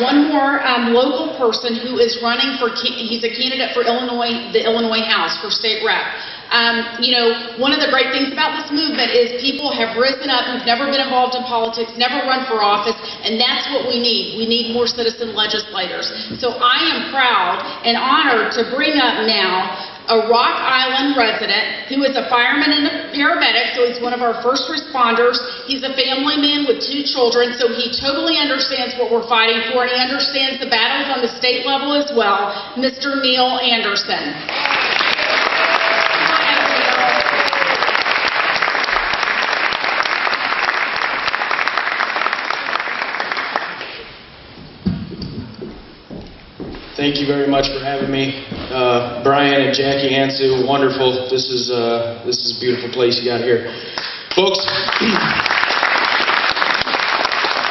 one more local person who is running for, he's a candidate for Illinois, the Illinois House for state rep. You know, one of the great things about this movement is people have risen up who've never been involved in politics, never run for office, and that's what we need. We need more citizen legislators. So I am proud and honored to bring up now a Rock Island resident who is a fireman and a paramedic, so he's one of our first responders. He's a family man with 2 children, so he totally understands what we're fighting for, and he understands the battles on the state level as well, Mr. Neil Anderson. Thank you very much for having me. Brian and Jackie and Sue, wonderful. This is a beautiful place you got here. Folks,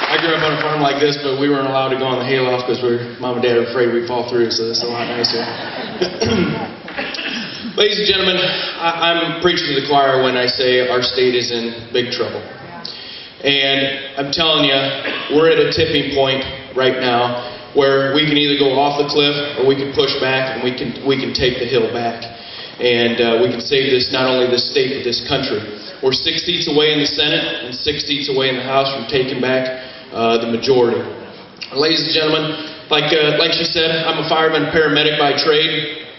I grew up on a farm like this, but we weren't allowed to go on the hayloft because Mom and Dad were afraid we'd fall through, so this is a lot nicer. Ladies and gentlemen, I'm preaching to the choir when I say our state is in big trouble. And I'm telling you, we're at a tipping point right now where we can either go off the cliff or we can push back, and we can take the hill back. And we can save this, not only this state, but this country. We're 6 seats away in the Senate and 6 seats away in the House from taking back the majority. Ladies and gentlemen, like she said, I'm a fireman paramedic by trade.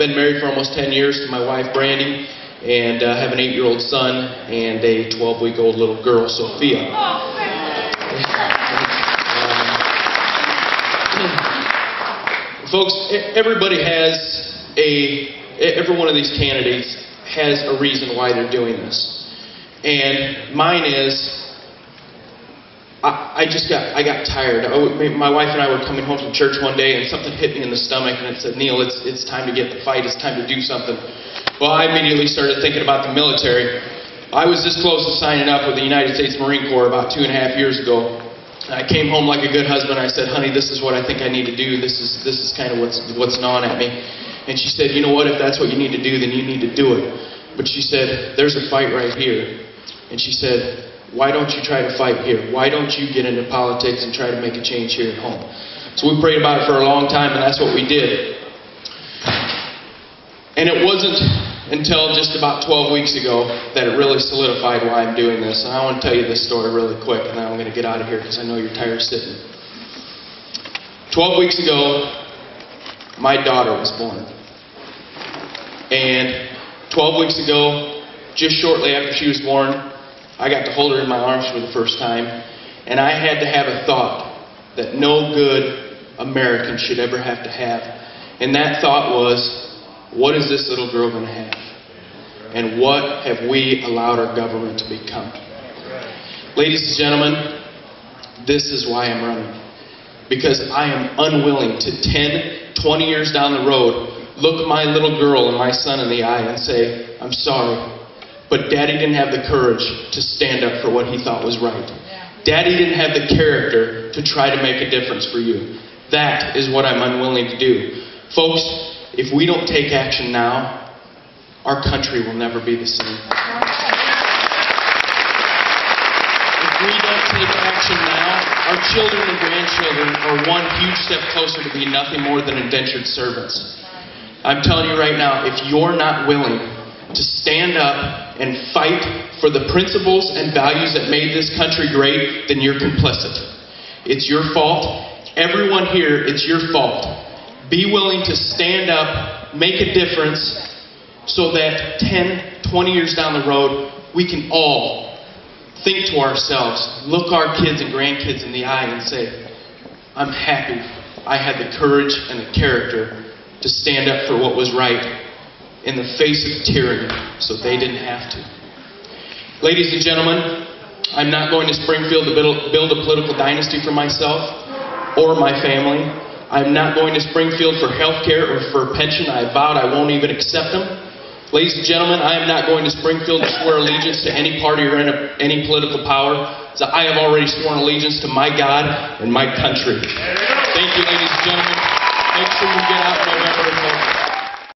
Been married for almost 10 years to my wife, Brandy, and have an 8-year-old son and a 12-week-old little girl, Sophia. Folks, every one of these candidates has a reason why they're doing this. And mine is, I got tired. My wife and I were coming home from church one day and something hit me in the stomach and it said, Neil, it's time to get the fight, it's time to do something. Well, I immediately started thinking about the military. I was this close to signing up with the United States Marine Corps about 2.5 years ago. I came home like a good husband. I said, honey, this is what I think I need to do. This is kind of what's gnawing at me. And she said, you know what, if that's what you need to do, then you need to do it. But she said, there's a fight right here. And she said, why don't you try to fight here? Why don't you get into politics and try to make a change here at home? So we prayed about it for a long time, and that's what we did. And it wasn't until just about 12 weeks ago that it really solidified why I'm doing this. And I want to tell you this story really quick, and then I'm going to get out of here because I know you're tired of sitting. 12 weeks ago, my daughter was born. And 12 weeks ago, just shortly after she was born, I got to hold her in my arms for the first time, and I had to have a thought that no good American should ever have to have. And that thought was, what is this little girl going to have? And what have we allowed our government to become? Ladies and gentlemen, this is why I'm running. Because I am unwilling to 10, 20 years down the road, look my little girl and my son in the eye and say, I'm sorry, but Daddy didn't have the courage to stand up for what he thought was right. Daddy didn't have the character to try to make a difference for you. That is what I'm unwilling to do. Folks, if we don't take action now, our country will never be the same. If we don't take action now, our children and grandchildren are one huge step closer to being nothing more than indentured servants. I'm telling you right now, if you're not willing to stand up and fight for the principles and values that made this country great, then you're complicit. It's your fault. Everyone here, it's your fault. Be willing to stand up, make a difference, so that 10, 20 years down the road, we can all think to ourselves, look our kids and grandkids in the eye and say, I'm happy I had the courage and the character to stand up for what was right in the face of tyranny, so they didn't have to. Ladies and gentlemen, I'm not going to Springfield to build a political dynasty for myself or my family. I'm not going to Springfield for health care or for a pension. I vowed I won't even accept them. Ladies and gentlemen, I am not going to Springfield to swear allegiance to any party or any political power. So I have already sworn allegiance to my God and my country. Thank you, ladies and gentlemen. Make sure you get out in November.